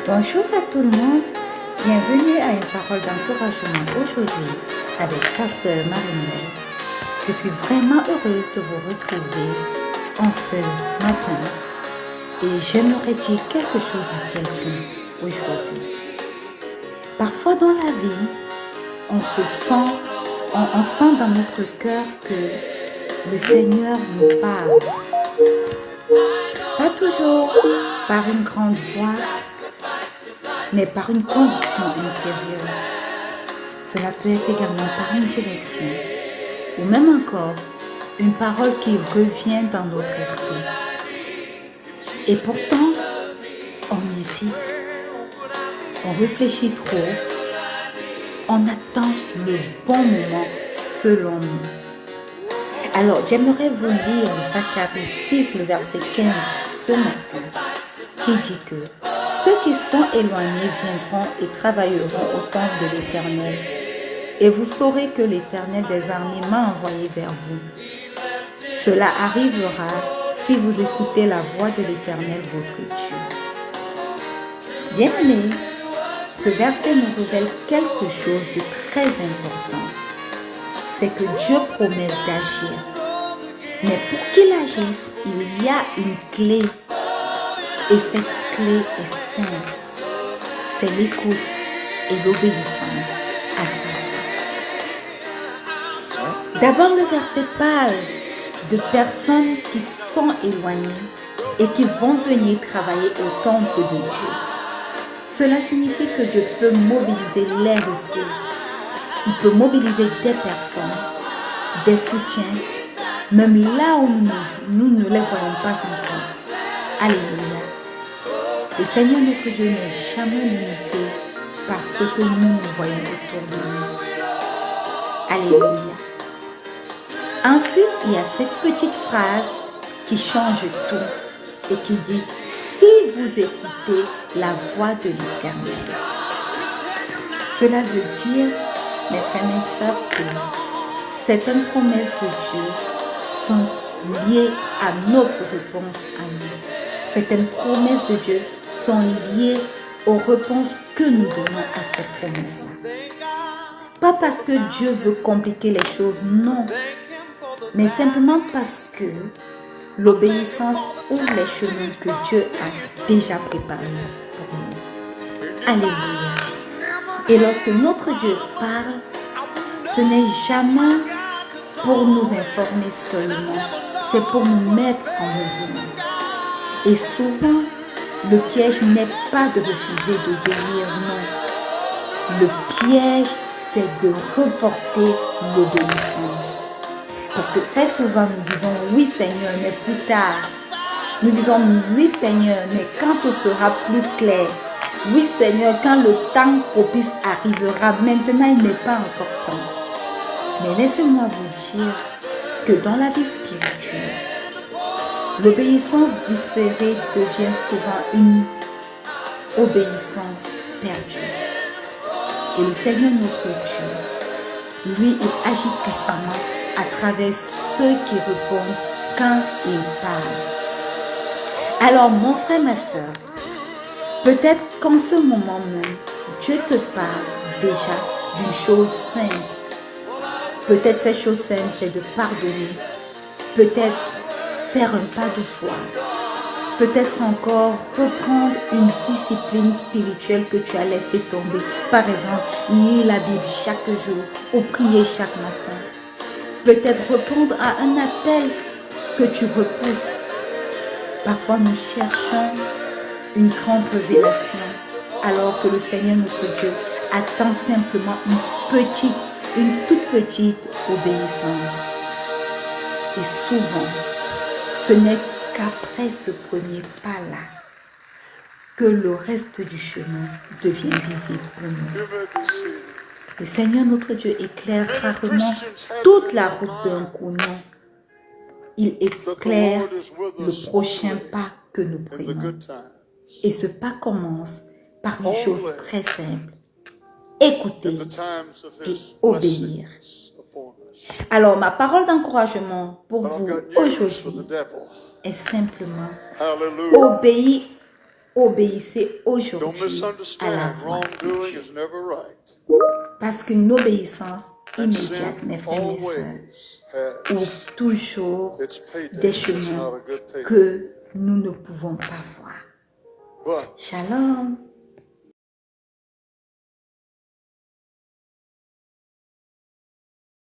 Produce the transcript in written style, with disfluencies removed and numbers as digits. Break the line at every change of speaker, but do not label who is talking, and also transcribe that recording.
Bonjour à tout le monde, bienvenue à une parole d'encouragement aujourd'hui avec Pasteur Marie-Noël. Je suis vraiment heureuse de vous retrouver en ce matin et j'aimerais dire quelque chose à quelqu'un aujourd'hui. Parfois dans la vie, on sent dans notre cœur que le Seigneur nous parle. Pas toujours par une grande voix, mais par une conviction intérieure. Cela peut être également par une direction, ou même encore une parole qui revient dans notre esprit. Et pourtant, on hésite, on réfléchit trop, on attend le bon moment selon nous. Alors, j'aimerais vous lire Zacharie 6, le verset 15 ce matin, qui dit que ceux qui sont éloignés viendront et travailleront au temple de l'Éternel, et vous saurez que l'Éternel des armées m'a envoyé vers vous. Cela arrivera si vous écoutez la voix de l'Éternel votre Dieu. Bien-aimés, ce verset nous révèle quelque chose de très important. C'est que Dieu promet d'agir. Mais pour qu'il agisse, il y a une clé. Et cette clé est simple. C'est l'écoute et l'obéissance à sa voix. D'abord, le verset parle de personnes qui sont éloignées et qui vont venir travailler au temple de Dieu. Cela signifie que Dieu peut mobiliser les ressources. Il peut mobiliser des personnes, des soutiens, même là où nous ne les voyons pas encore. Alléluia. Le Seigneur notre Dieu n'est jamais limité par ce que nous voyons autour de nous. Alléluia. Ensuite, il y a cette petite phrase qui change tout et qui dit « Si vous écoutez la voix de l'Éternel ». Cela veut dire, mes frères et sœurs, que certaines promesses de Dieu sont liées à notre réponse à nous. Certaines promesses de Dieu sont liées aux réponses que nous donnons à ces promesses-là. Pas parce que Dieu veut compliquer les choses, non. Mais simplement parce que l'obéissance ouvre les chemins que Dieu a déjà préparés pour nous. Alléluia. Et lorsque notre Dieu parle, ce n'est jamais pour nous informer seulement, c'est pour nous mettre en mouvement. Et souvent, le piège n'est pas de refuser d'obéir, non. Le piège, c'est de reporter l'obéissance. Parce que très souvent, nous disons « Oui Seigneur », mais plus tard. Nous disons « Oui Seigneur », mais quand tout sera plus clair. « Oui Seigneur », quand le temps propice arrivera. Maintenant, il n'est pas encore temps. Mais laissez-moi vous dire que dans la vie spirituelle, l'obéissance différée devient souvent une obéissance perdue. Et le Seigneur notre Dieu, lui, il agit puissamment à travers ceux qui répondent quand il parle. Alors, mon frère, ma soeur, peut-être qu'en ce moment même, Dieu te parle déjà d'une chose simple. Peut-être cette chose simple, c'est de pardonner. Peut-être faire un pas de foi. Peut-être encore reprendre une discipline spirituelle que tu as laissé tomber. Par exemple, lire la Bible chaque jour ou prier chaque matin. Peut-être répondre à un appel que tu repousses. Parfois, nous cherchons une grande révélation alors que le Seigneur notre Dieu attend simplement une toute petite obéissance. Et souvent, ce n'est qu'après ce premier pas-là que le reste du chemin devient visible pour nous. Le Seigneur notre Dieu éclaire rarement toute la route d'un coup, non. Il éclaire le prochain pas que nous prenons. Et ce pas commence par une chose très simple. Écouter et obéir. Alors, ma parole d'encouragement pour vous aujourd'hui est simplement obéir obéissez
Don't
aujourd'hui à la
misunderstand.
voix de
Wrongdoing
Dieu.
is never right.
Parce qu'une obéissance
And
immédiate,
sin
mes frères et sœurs,
always
ouvre
has
toujours
its payday.
des
It's
chemins
not a good payday.
que nous ne pouvons pas voir.
But
Shalom.